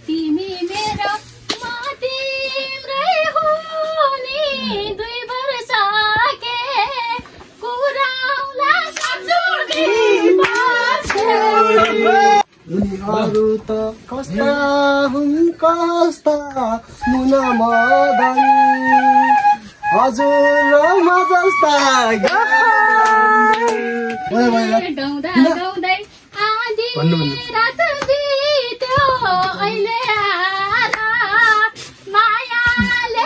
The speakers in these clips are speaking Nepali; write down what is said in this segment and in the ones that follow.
तिमी मेरो म तिम्रै हो नि 2 वर्ष के कुराउला सजुदी अरू त कस्ता हुन् कस्ता मुना मदन हजुर म जस्ता गाउँदै आधी रात बित्यो अहिले आएर मायाले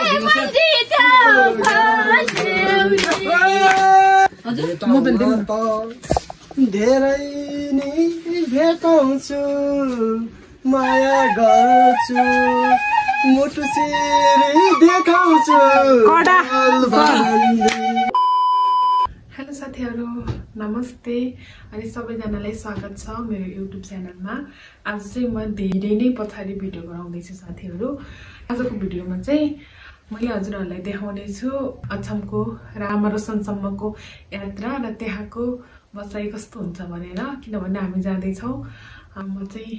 धेरै नै भेटाउँछु माया गर्छु मुटु सिरी देखाउँछु हेलो साथीहरू नमस्ते अनि सबैजनालाई स्वागत छ मेरो युट्युब च्यानलमा। आज चाहिँ म धेरै नै पछाडि भिडियो बनाउँदैछु साथीहरू। आजको भिडियोमा चाहिँ मैले हजुरहरूलाई देखाउने छु अछामको रामरोसनसम्मको यात्रा र त्यहाँको बसाइ कस्तो हुन्छ भनेर। किनभने हामी जाँदैछौँ, म चाहिँ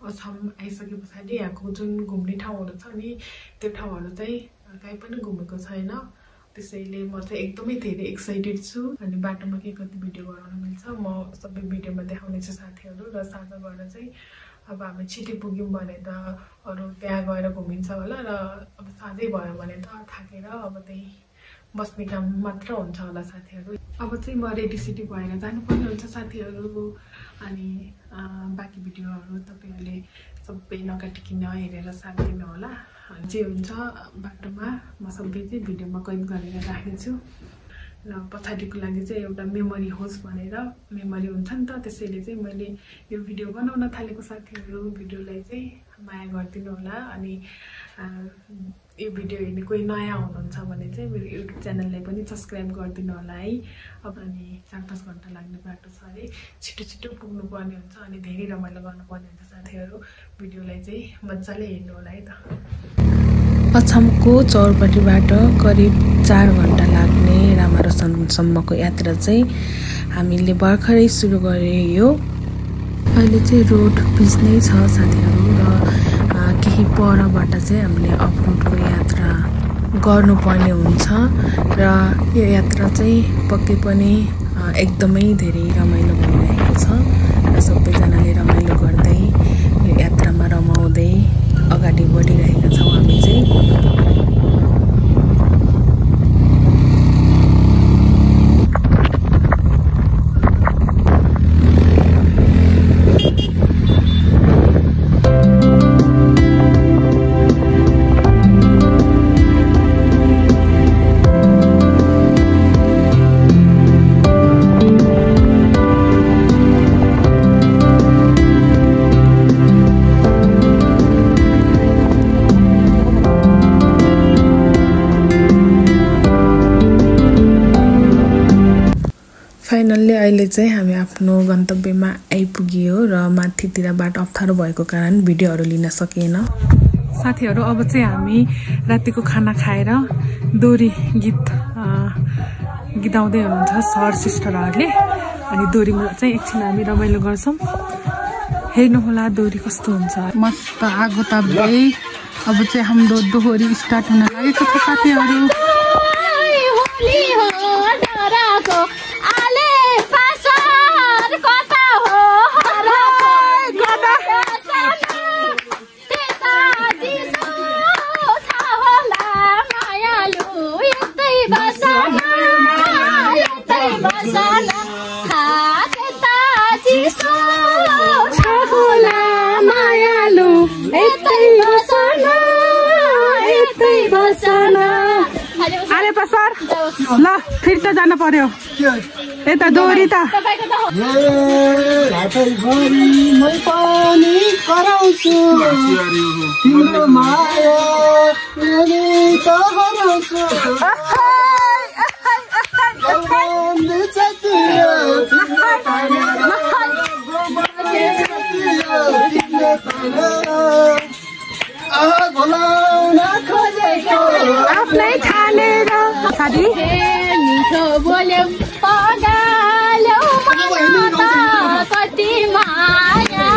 अछाम आइसके पछाडि यहाँको जुन घुम्ने ठाउँहरू छ नि त्यो ठाउँहरू चाहिँ कहीँ पनि घुमेको छैन। त्यसैले म चाहिँ एकदमै धेरै एक्साइटेड छु अनि बाटोमा के कति भिडियो बनाउन मिल्छ म सबै भिडियोमा देखाउने छु साथीहरू। र साँझ गएर चाहिँ अब हामी छिटै पुग्यौँ भने त अरू त्यहाँ गएर घुमिन्छ होला र अब साँझै भयो भने त थाकेर अब त्यही बस्ने काम मात्र हुन्छ होला साथीहरू। अब चाहिँ म रेडीसिडी भएर जानुपर्ने हुन्छ साथीहरू। अनि बाँकी भिडियोहरू तपाईँहरूले सबै नकाटिकन हेरेर साथ दिनु होला। जे हुन्छ बाटोमा म सबै चाहिँ भिडियोमा कैद गरेर राख्नेछु र पछाडिको लागि चाहिँ एउटा मेमोरी होस् भनेर। मेमोरी हुन्छ नि त, त्यसैले चाहिँ मैले यो भिडियो बनाउन थालेको साथीहरू। भिडियोलाई चाहिँ माया गरिदिनु होला। अनि यो भिडियो हेर्ने कोही नयाँ हुनुहुन्छ भने चाहिँ मेरो युट्युब च्यानललाई पनि सब्सक्राइब गरिदिनु होला है। अब अनि 4-5 घन्टा लाग्ने बाटो छ अरे, छिटो छिटो पुग्नुपर्ने हुन्छ अनि धेरै रमाइलो गर्नुपर्ने हुन्छ साथीहरू। भिडियोलाई चाहिँ मजाले हेर्नु होला है त। अछामको चौरपट्टिबाट करिब 4 घन्टा लाग्ने रामरोसनसम्मको यात्रा चाहिँ हामीले भर्खरै सुरु गरे यो। अहिले चाहिँ रोड बिच्नै छ साथीहरू र केही परबाट चाहिँ हामीले अफरोडको यात्रा गर्नुपर्ने हुन्छ र यो यात्रा चाहिँ पक्कै पनि एकदमै धेरै रमाइलो भइरहेको छ र सबैजनाले रमाइलो गर्दै यो यात्रामा रमाउँदै अगाडि बढिरहेका छौँ हामी चाहिँ। फाइनल्ली अहिले चाहिँ हामी आफ्नो गन्तव्यमा आइपुग्यो र माथितिरबाट अप्ठ्यारो भएको कारण भिडियोहरू लिन सकिएन साथीहरू। अब चाहिँ हामी रातिको खाना खाएर दोरी गीत गीताउँदै हुनुहुन्छ सर सिस्टरहरूले। अनि दोरीमा चाहिँ एकछिन हामी रमाइलो गर्छौँ। हेर्नुहोला दोरी कस्तो हुन्छ, मस्त आगो ताप्दै। अब चाहिँ हाम्रो दोहोरी स्टार्ट हुन लागेको छ साथीहरू। ल फेरि त जानु पर्यो यता दोहोरी त। तिम्रो माया आफ्नै छानेर साथी मिठो बोल्यो पगाल्यो कति माया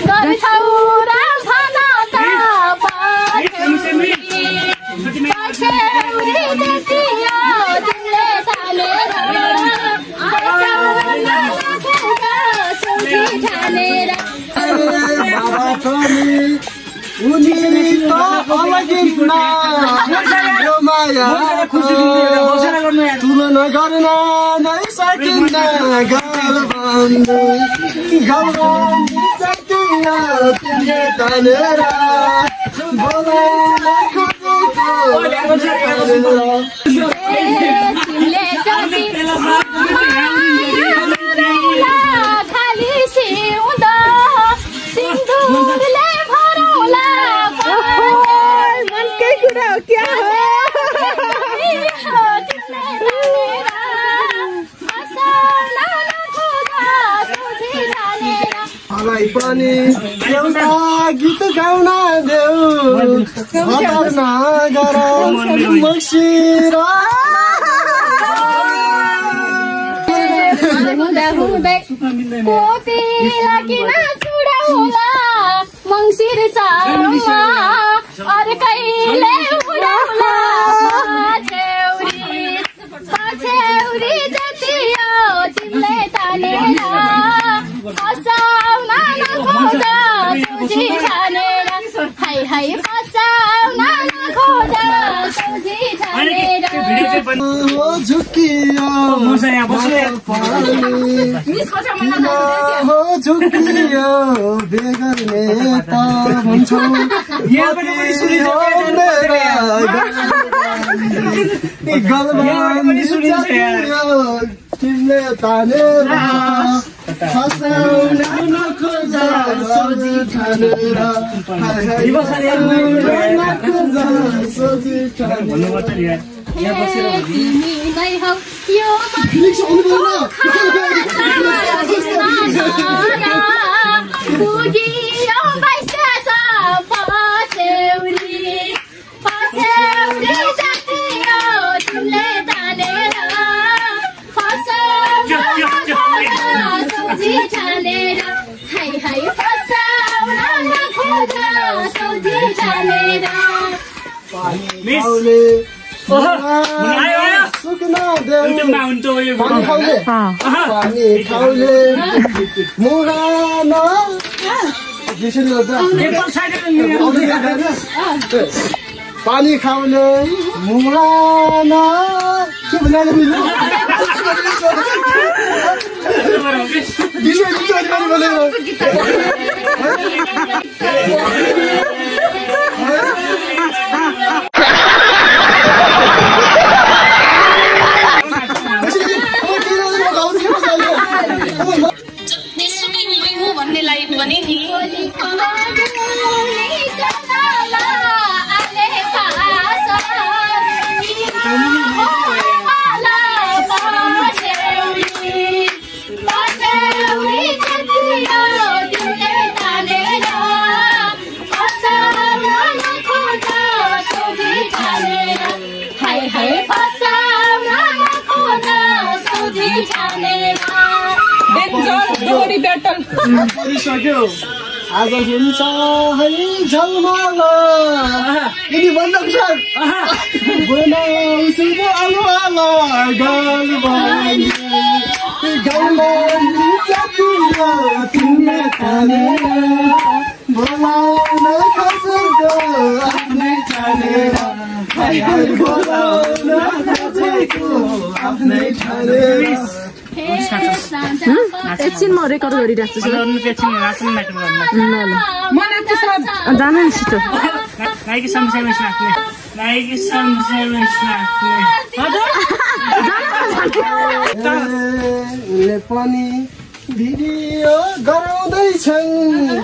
गर्छौ र भन उनी त अलगिन्ना यो माया तुलना गर्न नै सकिन्न गालबन्दी सकिन्न तिमीले तानेर बोलाउन खाली सिउँदा सिन्दुरले भरौला मनकै कुरा हो क्या हो मलाई पनि एउटा गीत गाउन देऊ हतार नगर मक्सिर कोपिला किन चुडाउला मङ्सिर चाडमा अर्कैले उडाउला पछ्यौरी जति हो तिमीले तानेर फसाउन नखोज सोझी ठानेर हाई हाई फसाउन नखोज सोझी ठानेर झुकियो झुकियो बेगर्ने त भन्छौ तिमीले तानेर फसाउन नखोज सोझी ठानेर सोझी ठानेर तिमी नै हौ यो पुगियो बाइस पछ्यौरी जति हो तिमीले तानेर फसाउन सोझी ठानेर हाई हाई फसाउन नखोज सोझी ठानेर पानी खाउले मुहान पानी खाउले मुहान के भन्नेलाई भने नि गरिसक्यो आज हुन्छ है झलमल यदि भन्दा बनाउँछु अलवाल गालबन्दी तिमीले तानेर बोलाउन खोजेको आफ्नै ठानेर बोलाउन खोजेको आफ्नै ठानेर एकछिन म रेकर्ड गरिरहेको छु जानु नि छिटो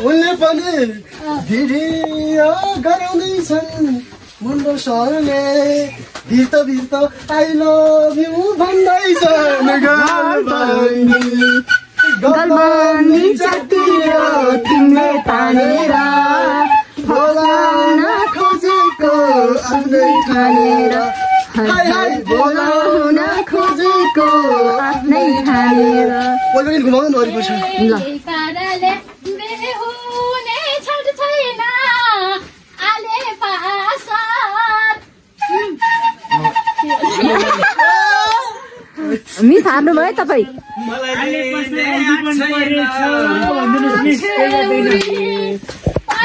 उनले पनि भिडियो गराउँदैछन् मुन्डो सरले भिर्त आई लभ यु भन्दैछन् गालबन्दी जातियो तिमीले तानेर बोलाउन खोजेको आफ्नै ठानेर बोलाउन खोजेको आफ्नै ठानेर घुमाउनु नरिपर्छ मिस हार्नु भयो तपाईँ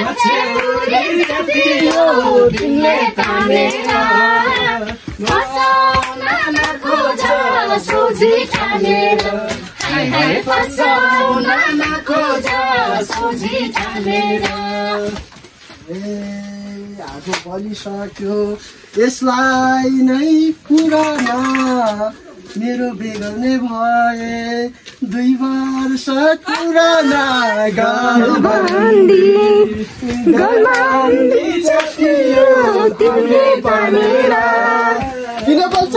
पछ्यौरी जति हो तिमीले तानेर फसाउन नखोज सोझी ठानेर हाय हाय फसाउन नखोज सोझी ठानेर आज बलिसक्यो यसलाई नै पुराना मेरो बिगर्ने भए 2 वर्ष पुराना गलबन्दी जतियो तिमीले तानेर किन बल्छ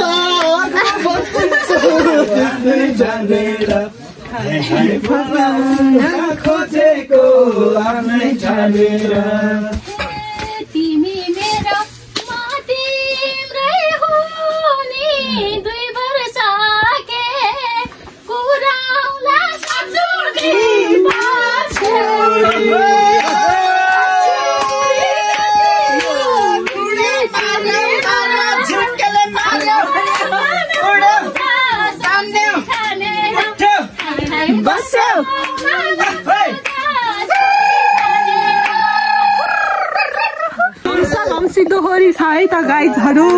जानेर खोजेको आफ्नै ठानेर तिमी मेरो म तिम्रै हो नि 2 वर्ष के कुराउला सचुडी पछ्यौरी दोहोरी छ है त गाइजहरू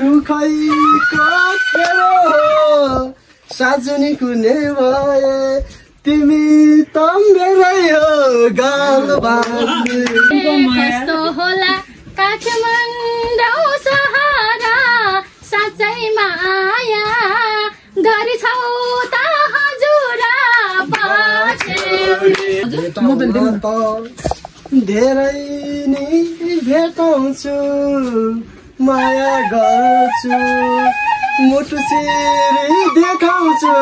रुखैको खेलो साजुनी कुने भए तिमी त मेरै हो गलबन्दी कस्तो होला काठमाडौँ सहर साँच्चै माया गर्छौ त हजुर पछ्यौरी धेरै नै भेटाउँछु माया गर्छु मुटु चिरी देखाउँछु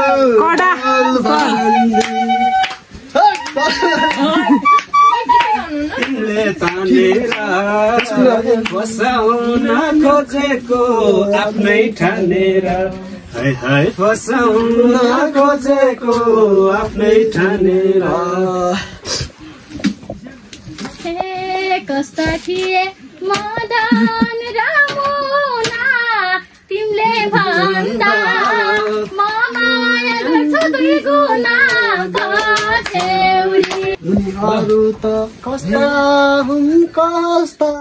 तिमीले तानेर फसाउन खोजेको आफ्नै ठानेर हाय हाय फसाउन खोजेको आफ्नै ठानेर कस्ता थिए मदन र मुना तिमीले भन्दा म माया गर्छु 2 गुना पछ्यौरी उनीहरू त कस्ता हुन् कस्ता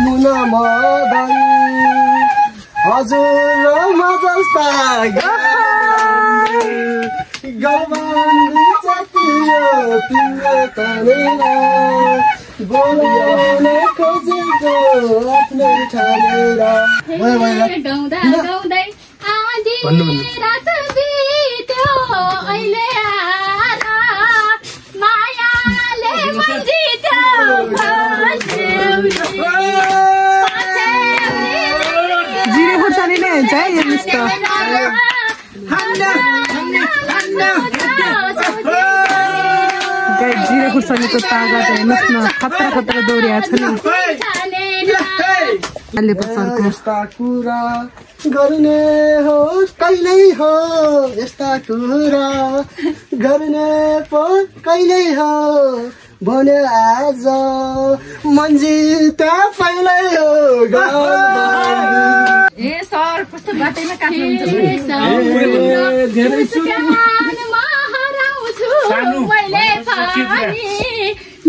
मुना मदन हजुर म जस्ता गलबन्दी जतियो तिमीले तानेर बोलाउन खोजेको आफ्नै ठानेर गाउँदा गाउँदै आधी रात बित्यो अहिले आएर मायाले मन जित्यो जिरे खुर्सानीले हुन्छ है यो लिस्ट जिरे खुर्सानीको ताजा हेर्नुहोस् न खतरा दौडिया छ नि यस्ता कुरा गर्ने हो कहिल्यै हो यस्ता कुरा गर्ने पो कहिल्यै हो भने आज मन्जिता पहिल्यै हो ए सर कस्तो बाटैमा काट्नुहुन्छ मैले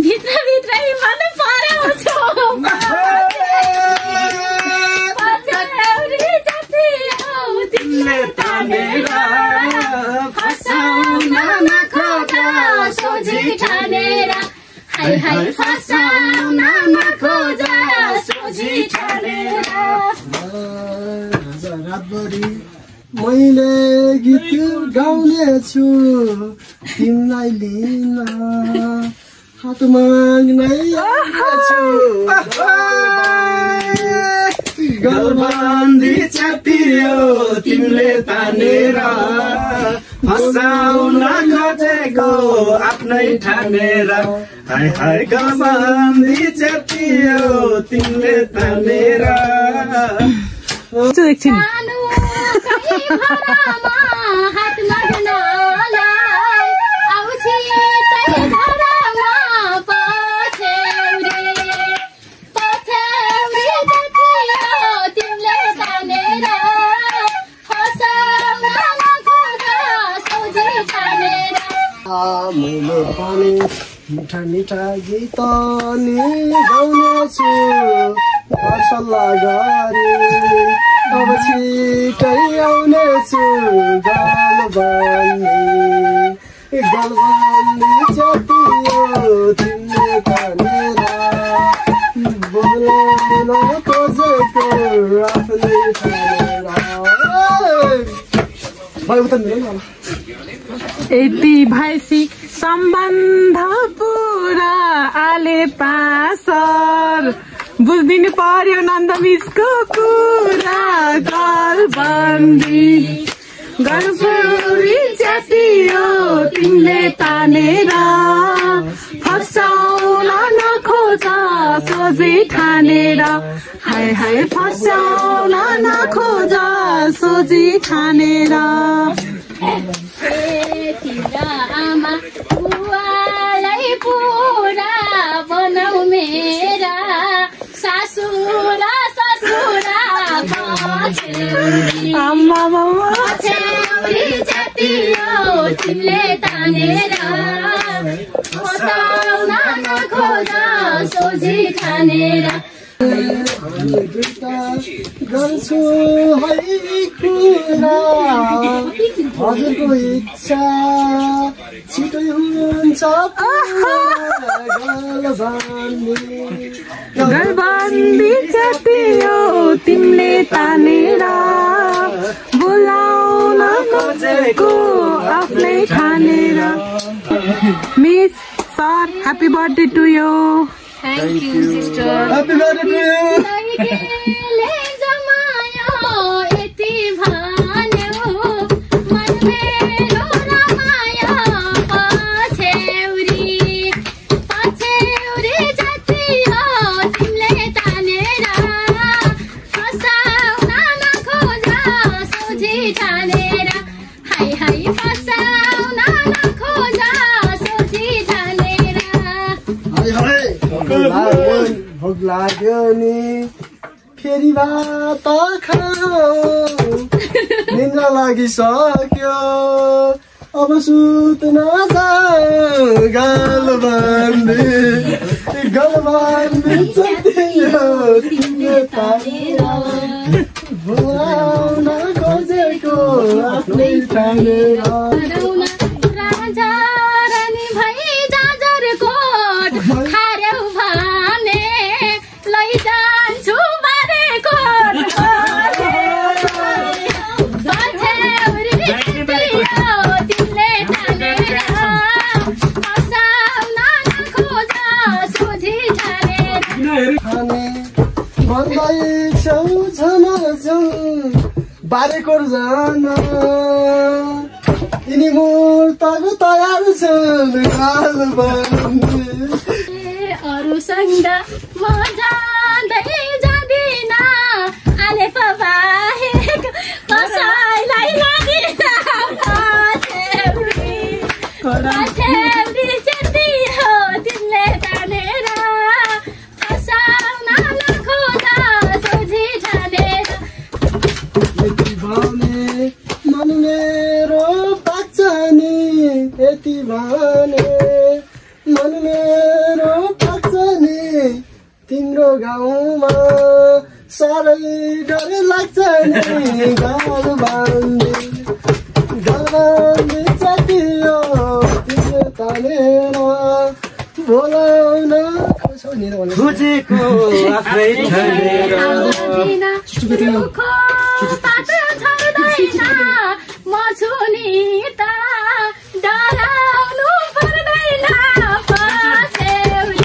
भित्रभित्रै मन पराउँछु पछ्यौरी जति हो तिमीले तानेर फसाउन नखोज सोझी ठानेर हाय हाय फसाउन नखोज सोझी ठानेर रातभरि मैले गीत गाउने छु तिमीलाई लिन हात माग्नै आउँछु गलबन्दी छापियो तिमीले तानेर फसाउन खोजेको आफ्नै ठानेर हाय हाय गलबन्दी छापियो तिमीले तानेर एकछिन हात लाग्नलाई आउँछि तै घरमा पछ्यौरी जति हो तिमीले तानेर फसाउन नखोज सोझी ठानेर मैले पनि मिठा मिठा गीत नि गाउनेछु सल्लाह गरे अब छिटै आउनेछु गलबन्दी जतियो तिमीले तानेर बोलाउन खोजेको आफ्नै ठानेर यति भैसी सम्बन्ध पुरा आले पासर बुझ्दिनु पर्यो नन्द मिसको कुरा गलबन्दी गलबन्दी च्यातियो तिमीले तानेर फसाउन नखोज सोझै ठानेर हाय हाय फसाउन नखोज सोझै ठानेर तिम्रो आमा बुवालाई पुरा बनाऊ मेरा सासुरा ससुरा पछ्यौरी जातियो तिमीले तानेर फसाउन नखोज सोझै ठानेर गर्छु है कुरा हजुरको इच्छा छिटै हुन्छ गलबन्दी च्यातियो तिमीले तानेर बोलाउन खोजेको आफ्नै ठानेर miss sir happy birthday to you Thank you, sister. Happy birthday to you. ले जमायो यति भन्यो मन मेरो रमायो पछ्यौरी जातियो तिमीले तानेर फसाउन नखोज सोझै ठानेर हाय हाय फसाउन नखोज सोझै ठानेर भोक लाग्यो नि फेरि भात खाऊ निन्द्रा लागिसक्यो अब सुत्न जाऊ गलबन्दी जतियो तिमीले तानेर बोलाउन खोजेको आफ्नै ठानेर राजा रानी भई जाजरकोट खार्यौ भने लैजान्छु बारेकोट पछ्यौरी जातियो तिमीले तानेर फसाउन नखोज सोझै ठानेर भन्दै छेउछाउमा जाउँ बारेकोट जान यिनी मुर्तको तयार छन् गलबन्दी अरूसँग म जाँदै जाँदिन आले बाहेक कसैलाई लागिन पछ्यौरी जातियो तिमीले तानेर फसाउन नखोज सोझै ठानेर यति भने मन मेरो पाक्छ नि यति भने मन मेरो पाक्छ नि तिम्रो गाउँमा साह्रै डर लाग्छ नि गलबन्दी जातियो तिमीले तानेर बोलाउन खोजेको आफ्नै ठानेर रुखो पात छर्दैन म छु नि त डराउनु पर्दैन पछ्यौरी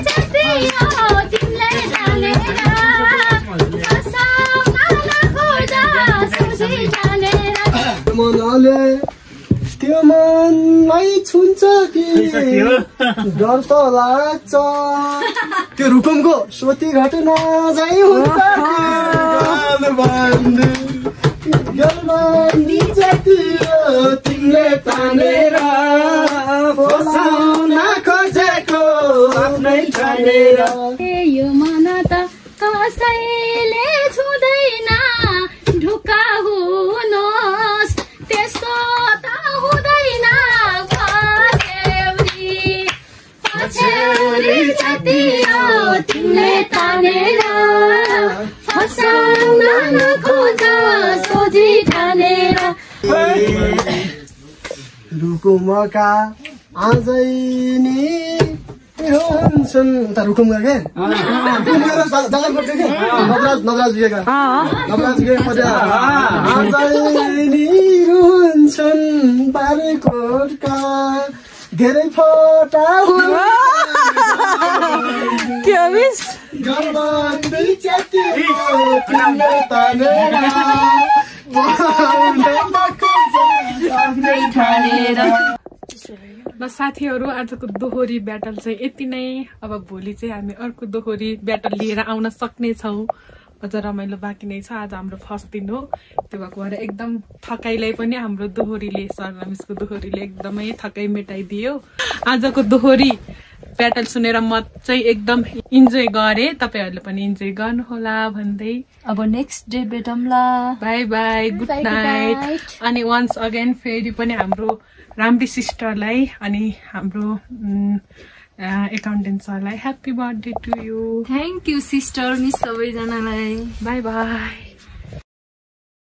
जातियो तिमीले तानेर फसाउन नखोज सोझै ठानेर मनले त्यो मनलाई छुन्छ कि डर त लाग्छ त्यो रुकुमको सोती घटना झै हुन्छ गलबन्दी जातियो तिमीले तानेर फसाउन खोजेको आफ्नै ठानेर यो मन त कसैले छुँदैन ढुक्का हुनुहोस् त्यस्तो त हुँदैन छेउरी जति हो तिमीले तानेर फसाउन नखोज सोझी ठानेर रुकुमका आजै नि हुन्छन् उता रुकुमका के नवराज विवेका नवराज विवेक आजै नि हुन्छन् बारेकोटका धेरै फोटा के हो मिस ल साथीहरू आजको दोहोरी ब्याटल चाहिँ यति नै। अब भोलि चाहिँ हामी अर्को दोहोरी ब्याटल लिएर आउन सक्ने छौँ। अझ रमाइलो बाँकी नै छ। आज हाम्रो फर्स्ट दिन हो, त्यो भएको भएर एकदम थकाइलाई पनि हाम्रो दोहोरीले सर रमेशको दोहोरीले एकदमै थकाइ मेटाइदियो। आजको दोहोरी ब्याटल सुनेर म चाहिँ एकदम इन्जोय गरेँ, तपाईँहरूले पनि इन्जोय गर्नुहोला भन्दै अब नेक्स्ट डे भेटौँला। Bye bye, good night. अनि वान्स अगेन फेरि पनि हाम्रो राम्री सिस्टरलाई अनि हाम्रो एकाउन्टेन्ट सरलाई happy birthday to you. Thank you sister miss सबैजनालाई। Bye by.